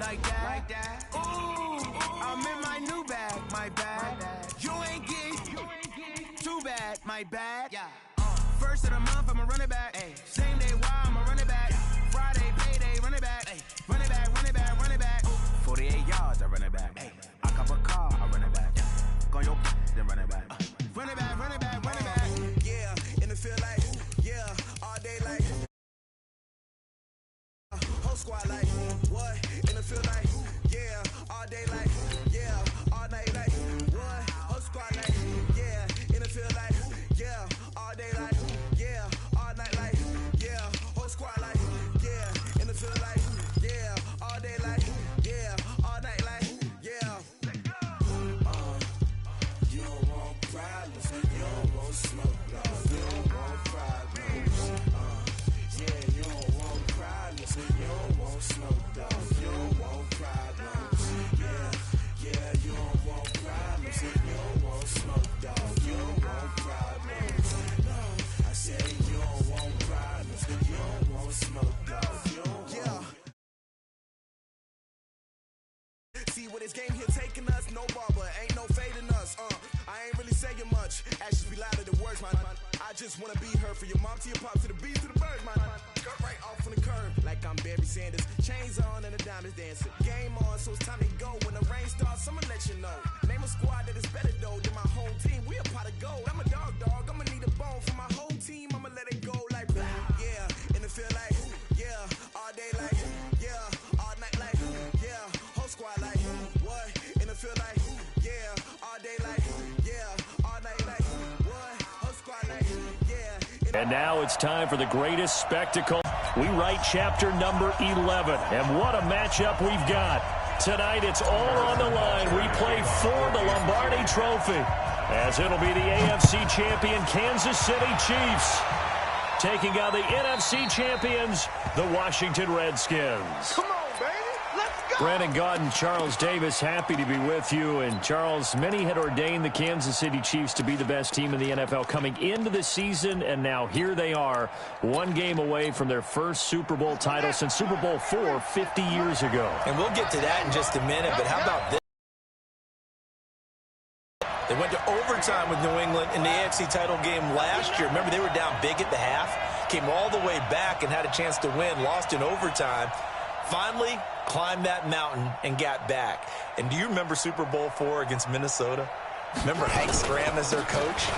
like that. Ooh, I'm in my new bag, my bad. You ain't get too bad, my bad. First of the month, I'ma run it back. Same day, why I'ma run it back. Friday, payday, run it back. Run it back, run it back, run it back. 48 yards, I run it back. I cop a car, I run it back. Go on your then run it back. Run it back, run it back, run it back. Yeah, in the field like, yeah, all day like. Whole squad like, what? In the field like, yeah, all day like, yeah, all night like, what? Whole squad like, yeah, in the field like, yeah, all day like, yeah, all night like, yeah, whole squad like, yeah, in the field like, yeah, all day like, yeah, all night like, yeah. You don't want problems, you don't want smoke, no, you don't want problems. Yeah, you don't want problems, you don't want smoke, dog, you don't want problems. Yeah, you don't want problems, you don't want smoke, dog, you don't want problems. No, I said you don't want problems, you don't want smoke, dog, you don't want. See where this game here taking us, no barber, ain't no fading us. I ain't really saying much, actions be louder than words, man. I just wanna be heard, for your mom to your pop to the beat to the bird, man. Cut right off on the curb, like I'm Barry Sanders. Chains on and the diamonds dancing. Game on, so it's time to go. When the rain starts, I'ma let you know. Name a squad that is better though than my home team. We a pot of gold. I'm a dog, I'ma need a bone for my whole team. I'ma let it go like blah. Yeah, in the field like, yeah, all day like, yeah, all night like, yeah, whole squad like, what? In the field like, yeah, all day like, yeah, all night like, what? Whole squad like, yeah. And now it's time for the greatest spectacle. We write chapter number 11. And what a matchup we've got. Tonight it's all on the line. We play for the Lombardi Trophy, as it'll be the AFC champion Kansas City Chiefs taking on the NFC champions, the Washington Redskins. Come on, baby. Let's go. Brandon Gaudin and Charles Davis, happy to be with you. And Charles, many had ordained the Kansas City Chiefs to be the best team in the NFL coming into the season, and now here they are, one game away from their first Super Bowl title since Super Bowl IV 50 years ago. And we'll get to that in just a minute, but how about this? They went to overtime with New England in the AFC title game last year. Remember, they were down big at the half, came all the way back and had a chance to win, lost in overtime. Finally climbed that mountain and got back. And do you remember Super Bowl IV against Minnesota? Remember Hank Stram as their coach?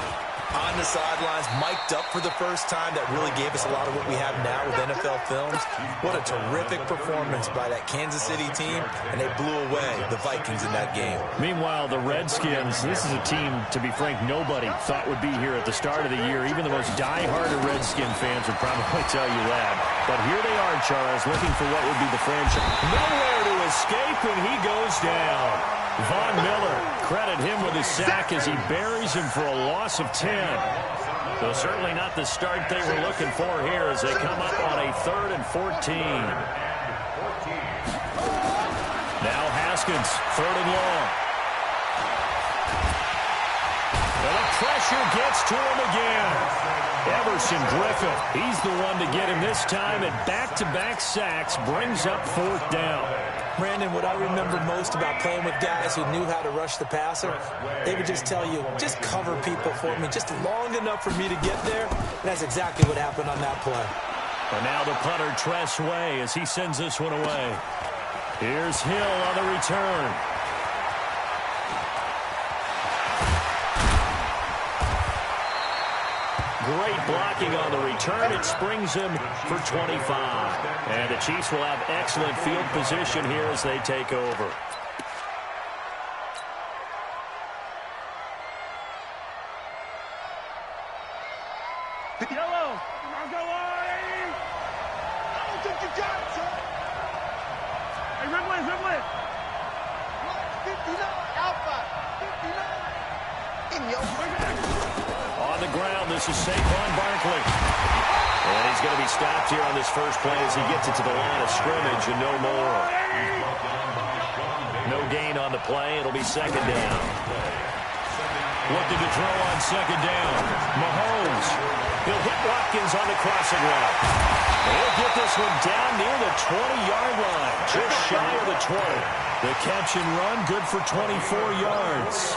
On the sidelines, mic'd up for the first time. That really gave us a lot of what we have now with NFL films. What a terrific performance by that Kansas City team, and they blew away the Vikings in that game. Meanwhile, the Redskins, this is a team, to be frank, nobody thought would be here at the start of the year. Even the most diehard of Redskin fans would probably tell you that. But here they are, Charles, looking for what would be the franchise. Nowhere to escape, and he goes down. Von Miller, credit him with his sack as he buries him for a loss of 10. Though certainly not the start they were looking for here as they come up on a 3rd and 14. Now Haskins, 3rd and long. And the pressure gets to him again. Everson Griffith, he's the one to get him this time, and back-to-back sacks brings up 4th down. Brandon, what I remember most about playing with guys who knew how to rush the passer, they would just tell you, just cover people for me, just long enough for me to get there. And that's exactly what happened on that play. And now the punter, Tress Way, as he sends this one away. Here's Hill on the return. Great blocking on the return. It springs him for 25. And the Chiefs will have excellent field position here as they take over. Yellow. I'll go on. I don't think you got it, son. Hey, Rimley. 59, Alpha. 59. In your On the ground, this is Saquon Barkley. And he's going to be stopped here on this first play as he gets it to the line of scrimmage and no more. No gain on the play. It'll be 2nd down. Looking to throw on 2nd down. Mahomes He'll hit Watkins on the crossing route. He'll get this one down near the 20-yard line, just shy of the 20. The catch and run, good for 24 yards.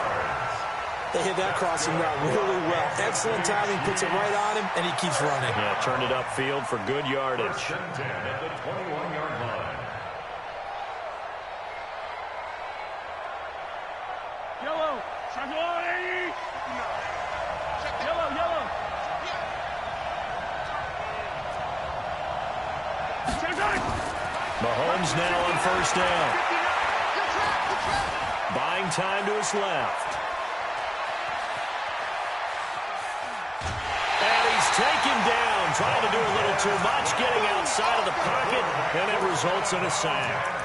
They hit that crossing route really well. Excellent timing, puts it right on him, and he keeps running. Yeah, turned it upfield for good yardage. At the 21-yard line. Yellow. Yellow. Mahomes now on first down. Buying time to his left. And he's taken down, trying to do a little too much, getting outside of the pocket, and it results in a sack.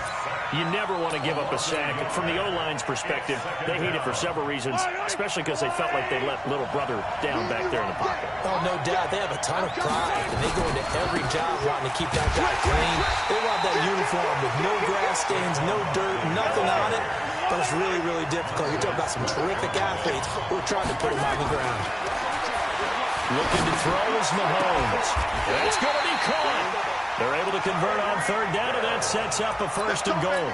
You never want to give up a sack. From the O-line's perspective, they hate it for several reasons, especially because they felt like they let little brother down back there in the pocket. Oh, no doubt. They have a ton of pride, and they go into every job wanting to keep that guy clean. They want that uniform with no grass stains, no dirt, nothing on it. But it's really, really difficult. You're talking about some terrific athletes who are trying to put him on the ground. Looking to throw is Mahomes. It's going to be caught. They're able to convert on third down, and that sets up a first and goal.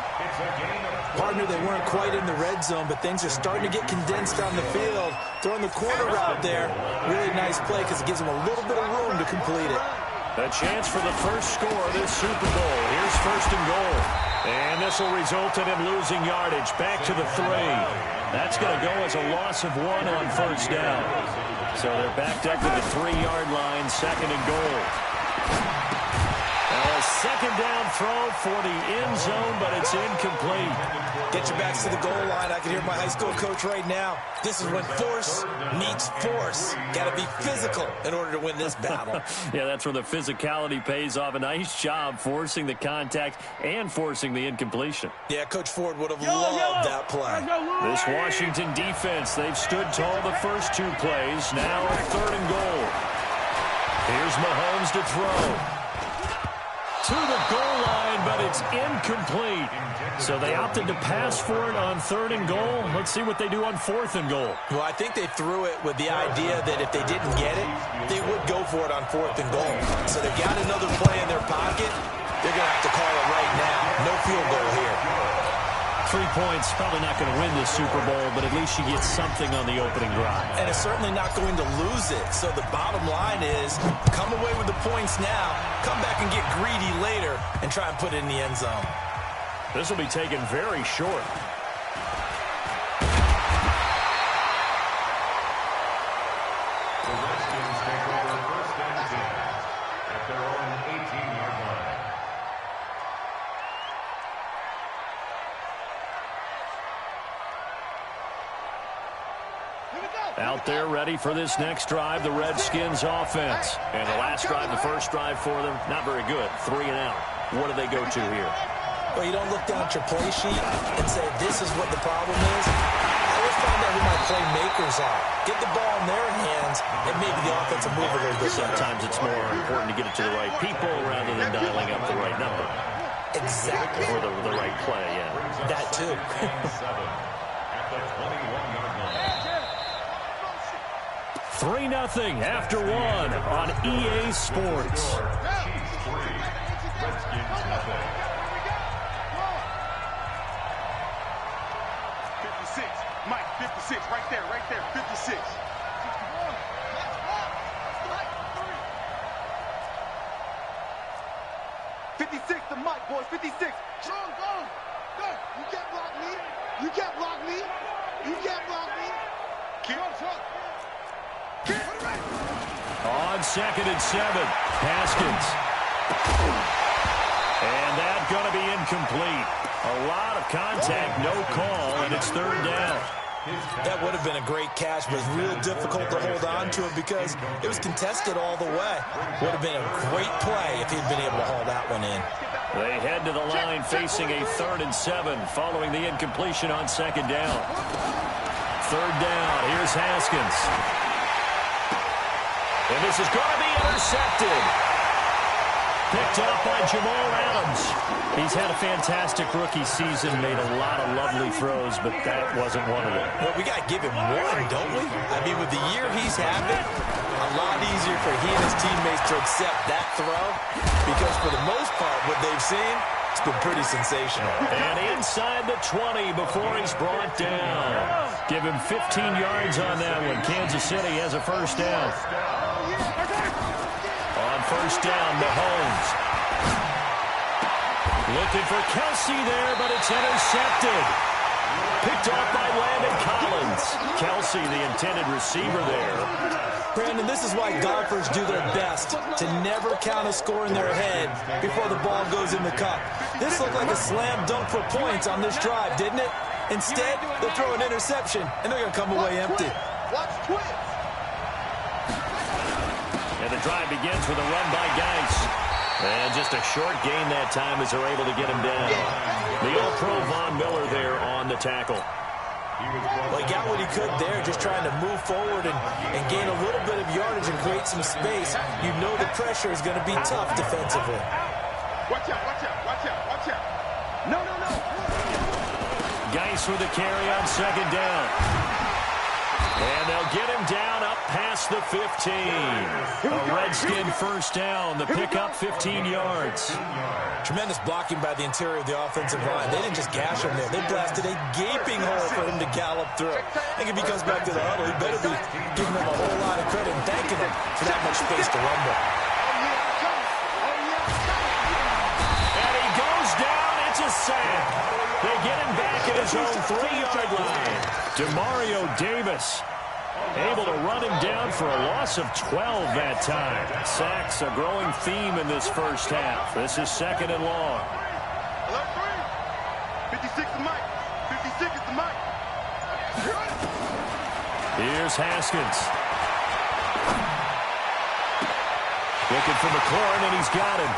Partner, they weren't quite in the red zone, but things are starting to get condensed on the field. Throwing the corner route there. Really nice play because it gives them a little bit of room to complete it. A chance for the first score of this Super Bowl. Here's first and goal. And this will result in him losing yardage. Back to the 3. That's going to go as a loss of 1 on first down. So they're backed up to the 3-yard line, second and goal. A second down throw for the end zone, but it's incomplete. Get your backs to the goal line. I can hear my high school coach right now. This is when force meets force. Got to be physical in order to win this battle. Yeah, that's where the physicality pays off. A nice job forcing the contact and forcing the incompletion. Yeah, Coach Ford would have loved that play. This Washington defense, they've stood tall the first 2 plays. Now third and goal. Here's Mahomes to throw. To the goal line, but it's incomplete. So they opted to pass for it on third and goal. Let's see what they do on fourth and goal. Well, I think they threw it with the idea that if they didn't get it, they would go for it on fourth and goal. So they've got another play in their pocket. They're going to have to call it right now. No field goal here. 3 points, probably not going to win this Super Bowl, but at least you get something on the opening drive. And it's certainly not going to lose it. So the bottom line is, come away with the points now, come back and get greedy later, and try and put it in the end zone. This will be taken very short. The Redskins take over first and 10 at their own 18-yard line. Out there ready for this next drive, the Redskins offense. And the last drive, the first drive for them, not very good. 3 and out. What do they go to here? Well, you don't look down at your play sheet and say, this is what the problem is. I always find out who my playmakers are. Get the ball in their hands, and maybe the offense will move a little bit. Sometimes it's more important to get it to the right people rather than dialing up the right number. Exactly. Or the right play, yeah. That too. 7 at the 21-yard line. 3-0 after 1 on EA Sports. Chiefs 3, Redskins 0. 56. Mike, 56. Right there. 56. 56 to Mike, boys. 56. Strong, go. Go. You can't block me. You can't block me. You can't block me. Keep on front. On second and 7, Haskins. And that's going to be incomplete. A lot of contact, no call, and it's third down. That would have been a great catch, but it's real difficult to hold on to it because it was contested all the way. Would have been a great play if he'd been able to haul that one in. They head to the line facing a 3rd and 7 following the incompletion on second down. Third down, here's Haskins. And this is going to be intercepted. Picked up by Jamal Adams. He's had a fantastic rookie season, made a lot of lovely throws, but that wasn't one of them. Well, we got to give him one, don't we? I mean, with the year he's having, a a lot easier for he and his teammates to accept that throw because for the most part, what they've seen, it's been pretty sensational. And inside the 20 before he's brought down. Give him 15 yards on that one. Kansas City has a first down. On first down, Mahomes. Looking for Kelsey there, but it's intercepted. Picked off by Landon Collins. Kelsey, the intended receiver there. Brandon, this is why golfers do their best to never count a score in their head before the ball goes in the cup. This looked like a slam dunk for points on this drive, didn't it? Instead, they'll throw an interception, and they're going to come away empty. Watch twist. And the drive begins with a run by Geis. And just a short gain that time as they're able to get him down. The All-Pro Von Miller there on the tackle. Well, he got what he could there, just trying to move forward and gain a little bit of yardage and create some space. You know the pressure is going to be tough defensively. Watch out, watch out, watch out, watch out. No, no, no. Geis with a carry on second down. And they'll get him down up past the 15. A Redskin first down. The pickup 15 yards. Tremendous blocking by the interior of the offensive line. They didn't just gash him there. They blasted a gaping hole for him to gallop through. I think if he comes back to the huddle, he better be giving them a whole lot of credit and thanking them for that much space to rumble. And he goes down. It's a sack. They get him back at his own 3-yard line. Demario Davis able to run him down for a loss of 12 that time. Sacks a growing theme in this first half. This is second and long. 56 is Mike. 56 is the Mike. Here's Haskins. Looking for McLaurin, and he's got him.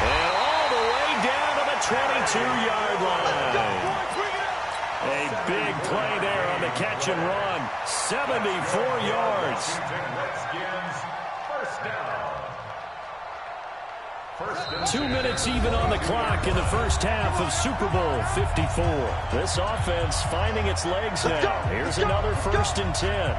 And all the way down to the 22-yard line. A big play there on the catch and run. 74 yards. First down. 2 minutes even on the clock in the first half of Super Bowl 54. This offense finding its legs now. Here's another 1st and 10.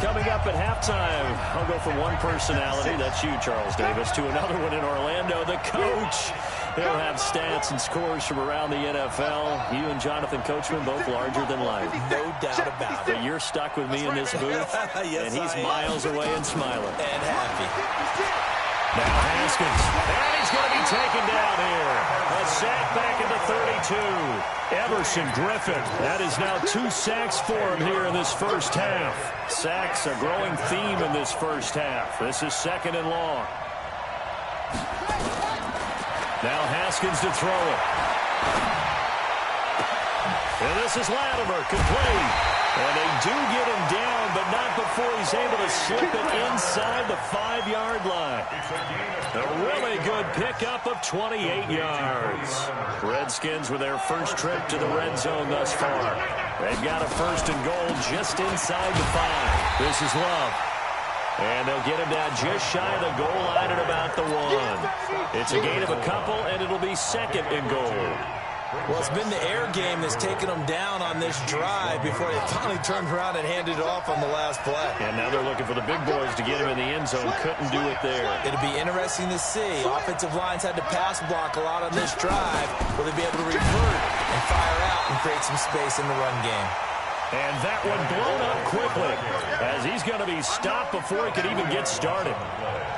Coming up at halftime, I'll go from one personality, that's you, Charles Davis, to another one in Orlando, the coach. He'll have stats and scores from around the NFL. You and Jonathan Coachman, both larger than life. No doubt about it. But you're stuck with me in this booth, Yes, and he's I am. miles away and smiling. And happy. Now Haskins, and he's going to be taken down here. A sack back at the 32. Everson Griffin, that is now 2 sacks for him here in this first half. Sacks a growing theme in this first half. This is second and long. Now Haskins to throw it. And this is Latimer, complete. And they do get him down, but not before he's able to slip it inside the 5-yard line. A really good pickup of 28 yards. Redskins with their first trip to the red zone thus far. They've got a 1st and goal just inside the 5. This is Love. And they'll get him down just shy of the goal line at about the 1. It's a gain of a couple, and it'll be 2nd and goal. Well, it's been the air game that's taken them down on this drive before they finally turned around and handed it off on the last play. And now they're looking for the big boys to get him in the end zone. Couldn't do it there. It'll be interesting to see. Offensive lines had to pass block a lot on this drive. Will they be able to revert and fire out and create some space in the run game? And that one blown up quickly as he's going to be stopped before he could even get started.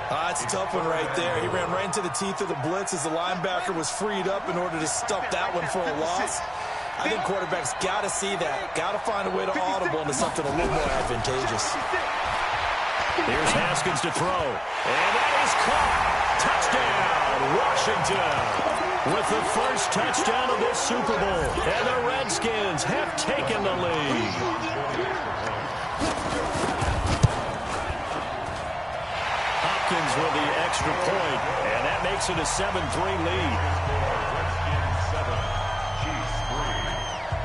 That's a tough one right there. He ran right into the teeth of the blitz as the linebacker was freed up in order to stop that one for a loss. I think quarterbacks got to see that. Got to find a way to audible into something a little more advantageous. Here's Haskins to throw. And that is caught. Touchdown, Washington. With the first touchdown of this Super Bowl. And the Redskins have taken the lead. Hopkins with the extra point, and that makes it a 7-3 lead.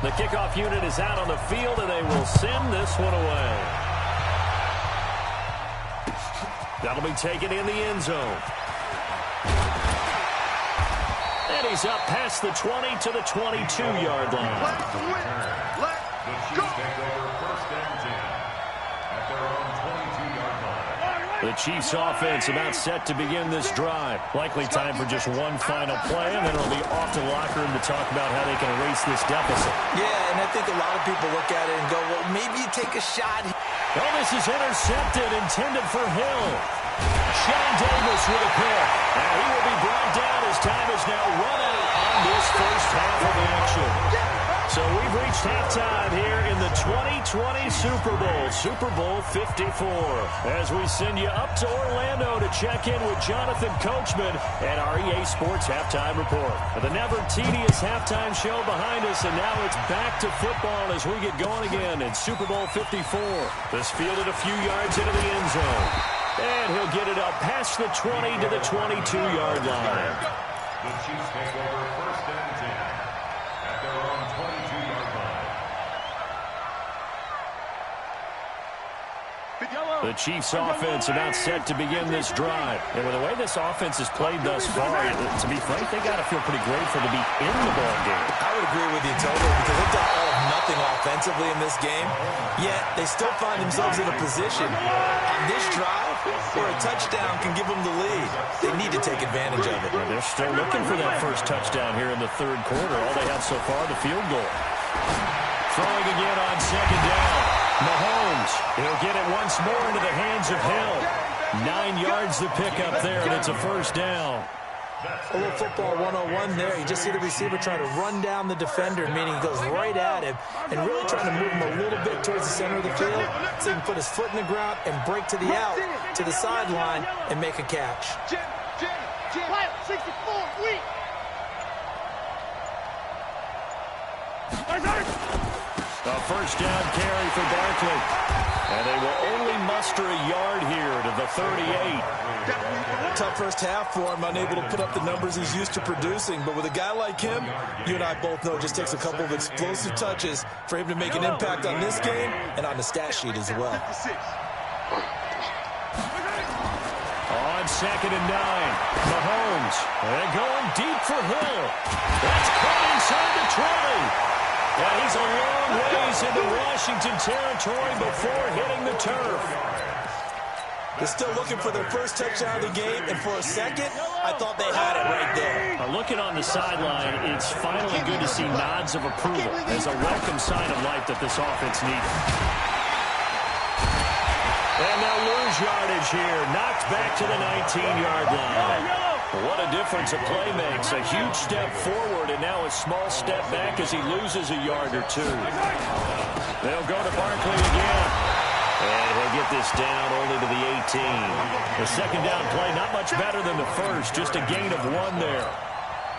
The kickoff unit is out on the field, and they will send this one away. That'll be taken in the end zone. And he's up past the 20 to the 22-yard line. Let's win. Let's The go. Chiefs take over first and 10 at their own 22-yard line. The Chiefs offense about set to begin this drive. Likely time for just one final play, and then it'll be off to the locker room to talk about how they can erase this deficit. Yeah, and I think a lot of people look at it and go, well, maybe you take a shot. Oh, this is intercepted, intended for Hill. Sean Davis with a pick. And he will be brought down as time is now run out on this first half of action. So we've reached halftime here in the 2020 Super Bowl, Super Bowl 54. As we send you up to Orlando to check in with Jonathan Coachman and our EA Sports Halftime Report. The never tedious halftime show behind us, and now it's back to football as we get going again in Super Bowl 54. This fielded a few yards into the end zone. And he'll get it up past the 20 to the 22-yard line. The Chiefs take over first and 10 at their own 22-yard line. The Chiefs offense about set to begin this drive. And with the way this offense has played thus far, to be frank, they got to feel pretty grateful to be in the ball game. I would agree with you totally because they've done all of nothing offensively in this game, yet they still find themselves in a position on this drive where a touchdown can give them the lead. They need to take advantage of it. They're still looking for that first touchdown here in the third quarter. All they have so far, the field goal. Throwing again on second down. Mahomes, he'll get it once more into the hands of Hill. 9 yards to pick up there, and it's a first down. A little football 101 there. You just see the receiver trying to run down the defender, meaning he goes right at him and really trying to move him a little bit towards the center of the field so he can put his foot in the ground and break to the out, to the sideline, and make a catch. Jim, 64, weak. A first down carry for Barkley. And they will only muster a yard here to the 38. Tough first half for him, unable to put up the numbers he's used to producing. But with a guy like him, you and I both know it just takes a couple of explosive touches for him to make an impact on this game and on the stat sheet as well. On second and 9, Mahomes. They're going deep for Hill. That's caught inside the 20. And he's a long ways into Washington territory before hitting the turf. They're still looking for their first touchdown of the game, and for a second, I thought they had it right there. Looking on the sideline, it's finally good to see nods of approval as a welcome sign of life that this offense needed. And they'll lose yardage here, knocked back to the 19-yard line. What a difference a play makes. A huge step forward and now a small step back as he loses a yard or two. They'll go to Barkley again. And he'll get this down only to the 18. The second down play, not much better than the first. Just a gain of 1 there.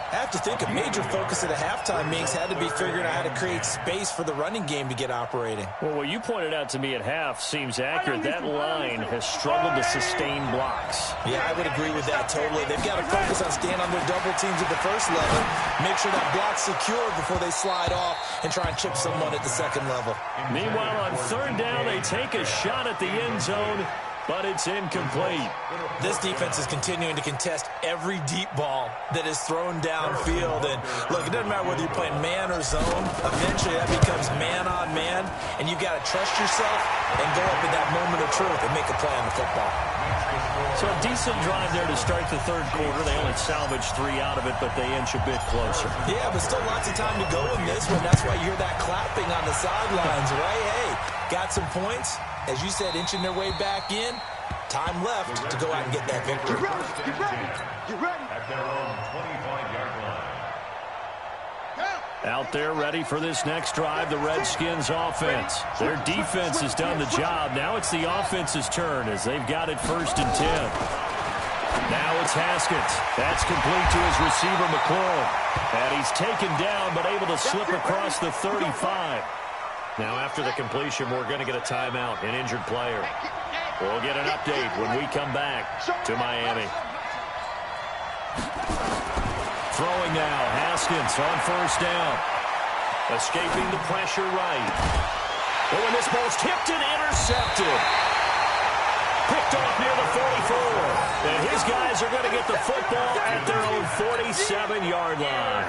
I have to think a major focus of the halftime meetings had to be figuring out how to create space for the running game to get operating. Well, what you pointed out to me at half seems accurate. That line has struggled to sustain blocks. Yeah, I would agree with that totally. They've got to focus on staying on their double teams at the first level, make sure that block's secured before they slide off and try and chip someone at the second level. Meanwhile, on third down, they take a shot at the end zone, but it's incomplete. This defense is continuing to contest every deep ball that is thrown downfield. And look, it doesn't matter whether you're playing man or zone. Eventually, that becomes man on man, and you've got to trust yourself and go up in that moment of truth and make a play on the football. So a decent drive there to start the third quarter. They only salvaged 3 out of it, but they inch a bit closer. Yeah, but still lots of time to go in this one. That's why you hear that clapping on the sidelines, right? Hey, got some points. As you said, inching their way back in. Time left to go out and get that victory. Get ready. Get ready. At their own 25-yard line. Out there ready for this next drive, the Redskins offense. Their defense has done the job. Now it's the offense's turn as they've got it first and 10. Now it's Haskins. That's complete to his receiver, McLaurin. And he's taken down but able to slip across the 35. Now after the completion, we're going to get a timeout, an injured player. We'll get an update when we come back to Miami. Throwing now, Haskins on first down. Escaping the pressure right. Oh, and this ball's tipped and intercepted. Picked off near the 44. And his these guys are going to get the football at their own 47-yard line.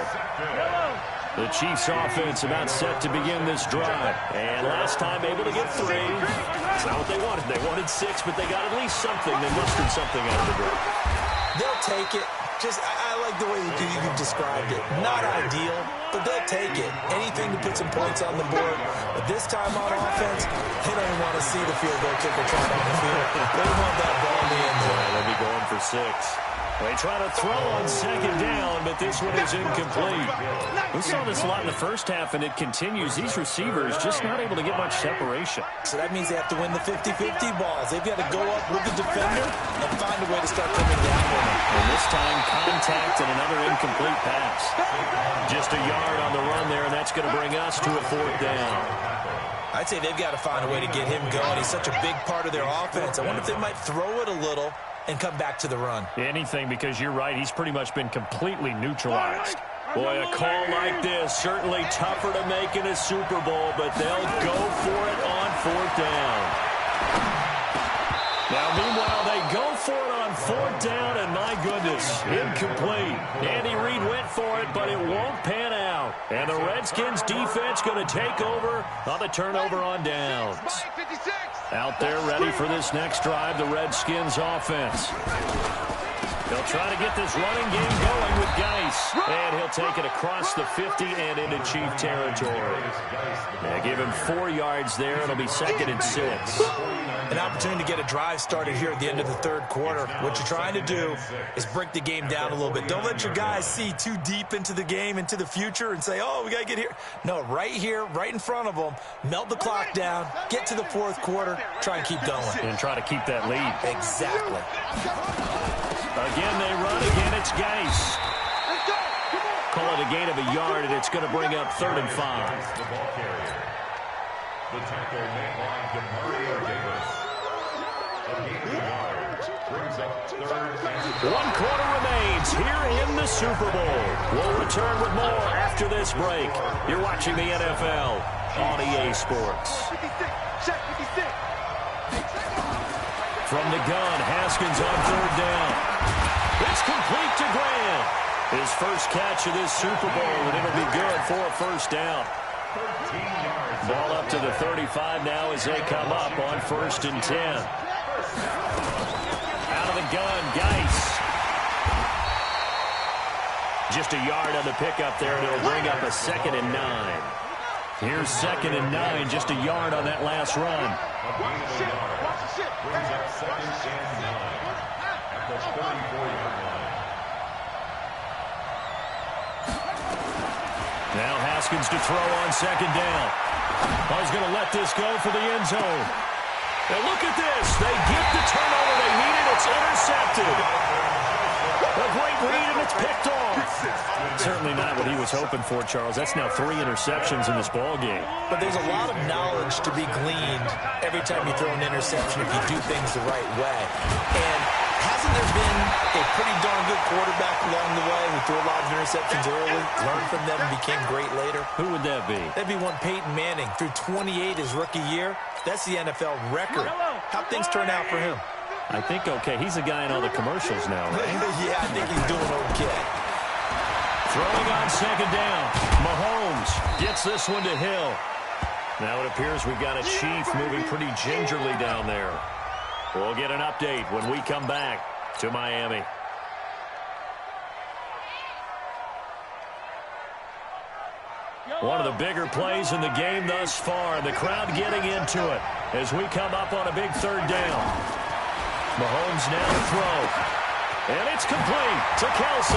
The Chiefs offense about set to begin this drive. And last time able to get 3. That's not what they wanted. They wanted 6, but they got at least something. They mustered something out of the drive. They'll take it. I like the way you described it. Not ideal, but they'll take it. Anything to put some points on the board. But this time on offense, they don't even want to see the field goal kicker try on the field. They want that ball in the end zone. They'll be going for 6. They try to throw on second down, but this one is incomplete. We saw this a lot in the first half, and it continues. These receivers just not able to get much separation. So that means they have to win the 50-50 balls. They've got to go up with the defender and find a way to start coming down with them. And this time, contact and another incomplete pass. Just a yard on the run there, and that's going to bring us to a 4th down. I'd say they've got to find a way to get him going. He's such a big part of their offense. I wonder if they might throw it a little and come back to the run. Anything, because you're right, he's pretty much been completely neutralized. Boy, a call like this, certainly tougher to make in a Super Bowl, but they'll go for it on 4th down. Now, meanwhile, they go for it on 4th down, and my goodness, incomplete. Andy Reid went for it, but it won't pan out. And the Redskins defense going to take over on the turnover on downs. Out there ready for this next drive, the Redskins offense. They'll try to get this running game going with Geis. And he'll take it across the 50 and into Chief territory. They give him 4 yards there. It'll be 2nd and 6. An opportunity to get a drive started here at the end of the 3rd quarter. What you're trying to do is break the game down a little bit. Don't let your guys see too deep into the game, into the future, and say, oh, we got to get here. No, right here, right in front of them, melt the clock down, get to the 4th quarter, try and keep going. And try to keep that lead. Exactly. Again, they run. Again, it's Geis. Call it a gain of a yard, and it's going to bring up 3rd and 5. The ball carrier. The tackle made by Demario Davis. A gain of a yard brings up 3rd and 1 quarter remains here in the Super Bowl. We'll return with more after this break. You're watching the NFL on EA Sports. From the gun, Haskins on 3rd down. It's complete to Graham. His first catch of this Super Bowl, and it'll be good for a 1st down. Ball up to the 35 now as they come up on 1st and 10. Out of the gun, Geis. Just a yard on the pickup there, and it'll bring up a 2nd and 9. Here's 2nd and 9, just a yard on that last run. brings up 2nd and 9 at the 34-yard line. Now Haskins to throw on 2nd down. He's going to let this go for the end zone. And look at this. They get the turnover they needed. It's intercepted. A great read, and it's picked off. Certainly not what he was hoping for, Charles. That's now 3 interceptions in this ball game. But there's a lot of knowledge to be gleaned every time you throw an interception if you do things the right way. And hasn't there been a pretty darn good quarterback along the way who threw a lot of interceptions early, learned from them, and became great later? Who would that be? That'd be one Peyton Manning. Threw 28 his rookie year. That's the NFL record. How'd things turn out for him? I think okay. He's a guy in all the commercials now, right? Yeah, I think he's doing okay. Throwing on 2nd down. Mahomes gets this one to Hill. Now it appears we've got a Chief moving pretty gingerly down there. We'll get an update when we come back to Miami. One of the bigger plays in the game thus far, and the crowd getting into it as we come up on a big 3rd down. Mahomes now to throw. And it's complete to Kelsey.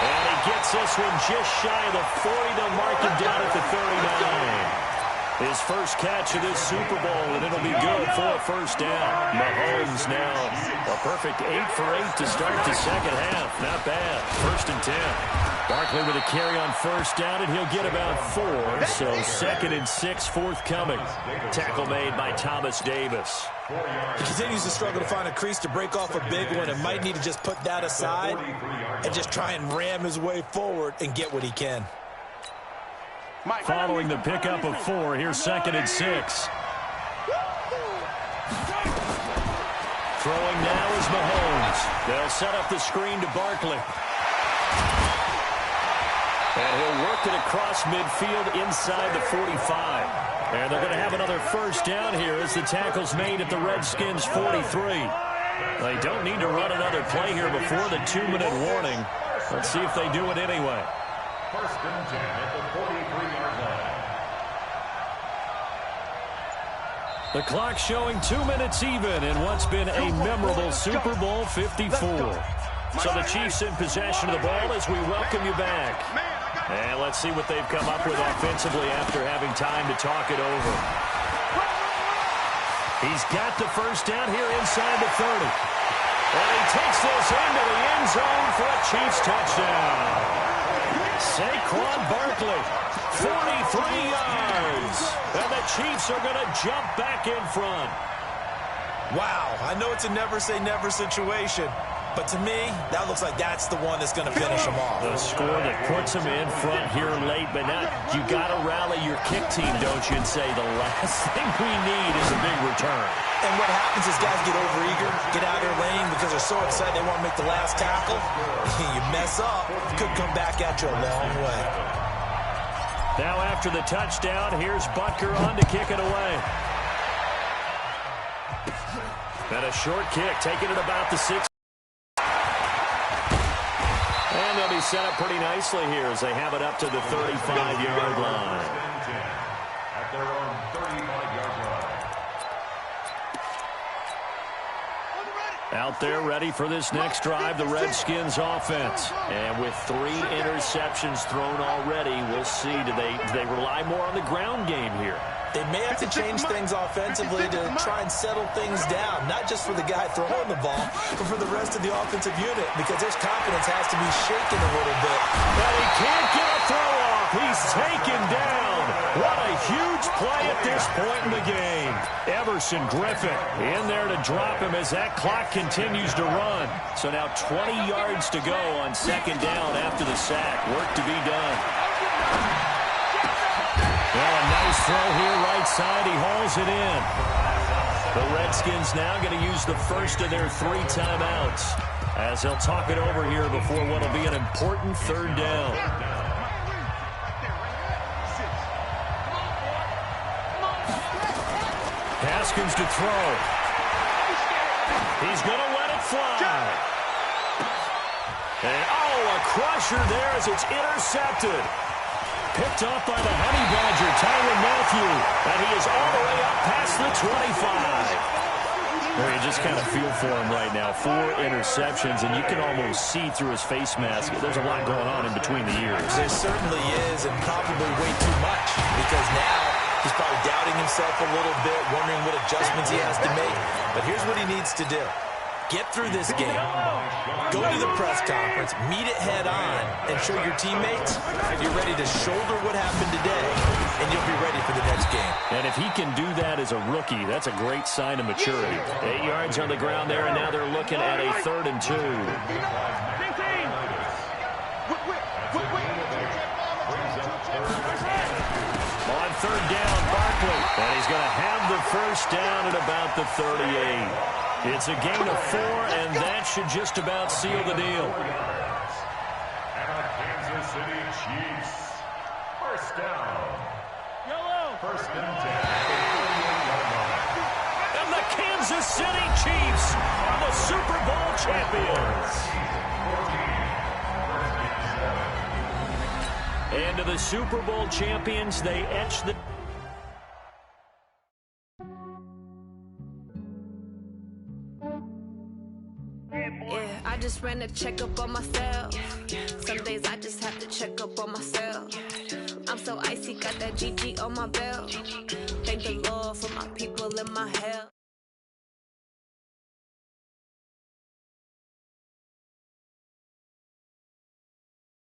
And he gets this one just shy of the 40. They'll mark him down at the 39. His first catch of this Super Bowl, and it'll be good for a 1st down. Mahomes now a perfect 8 for 8 to start the 2nd half. Not bad. 1st and 10. Barkley with a carry on 1st down, and he'll get about 4. So 2nd and 6 forthcoming. Tackle made by Thomas Davis. He continues to struggle to find a crease to break off a big one and might need to just put that aside and just try and ram his way forward and get what he can. Following the pickup of 4, here's 2nd and 6. Throwing now is Mahomes. Redskins. They'll set up the screen to Barkley. And he'll work it across midfield inside the 45. And they're going to have another first down here as the tackle's made at the Redskins' 43. They don't need to run another play here before the 2-minute warning. Let's see if they do it anyway. First and 10 at the 43-yard line. The clock showing 2 minutes even in what's been a memorable Super Bowl 54. So the Chiefs in possession of the ball as we welcome you back. And let's see what they've come up with offensively after having time to talk it over. He's got the first down here inside the 30. And he takes this into the end zone for a Chiefs touchdown. Saquon Barkley, 43 yards. And the Chiefs are going to jump back in front. Wow, I know it's a never-say-never situation, but to me, that looks like that's the one that's going to finish them off. The score that puts them in front here late, but now you got to rally your kick team, don't you, and say the last thing we need is a big return. And what happens is guys get overeager, get out of their lane because they're so excited they want to make the last tackle. You mess up, it could come back at you a long way. Now after the touchdown, here's Butker on to kick it away. And a short kick, taking it about the 6. And they'll be set up pretty nicely here as they have it up to the 35-yard line. At their own 35-yard line. Out there ready for this next drive, the Redskins offense. And with 3 interceptions thrown already, we'll see. Do they rely more on the ground game here? They may have to change things offensively to try and settle things down, not just for the guy throwing the ball, but for the rest of the offensive unit, because his confidence has to be shaken a little bit. But he can't get a throw off. He's taken down. What a huge play at this point in the game. Everson Griffin in there to drop him as that clock continues to run. So now 20 yards to go on second down after the sack. Work to be done. Well, a nice throw here right side. He hauls it in. The Redskins now going to use the first of their 3 timeouts as they'll talk it over here before what will be an important third down. Haskins to throw. He's going to let it fly. And, a crusher there as it's intercepted. Picked off by the Honey Badger, Tyrann Mathieu. And he is all the way up past the 25. Well, you just kind of feel for him right now. 4 interceptions, and you can almost see through his face mask. There's a lot going on in between the ears. There certainly is, and probably way too much, because now he's probably doubting himself a little bit, wondering what adjustments he has to make. But here's what he needs to do. Get through this game, go to the press conference, meet it head on, and show your teammates you're ready to shoulder what happened today, and you'll be ready for the next game. And if he can do that as a rookie, that's a great sign of maturity. 8 yards on the ground there, and now they're looking at a 3rd and 2. On 3rd down, Barkley, and he's going to have the first down at about the 38. It's a gain of 4, and that should just about seal the deal. And the Kansas City Chiefs. First down. First and 10. And the Kansas City Chiefs are the Super Bowl champions. And to the Super Bowl champions, they etch the... I just ran a checkup on myself. Some days I just have to check up on myself. I'm so icy, got that GG on my belt. Thank the Lord for my people in my hell.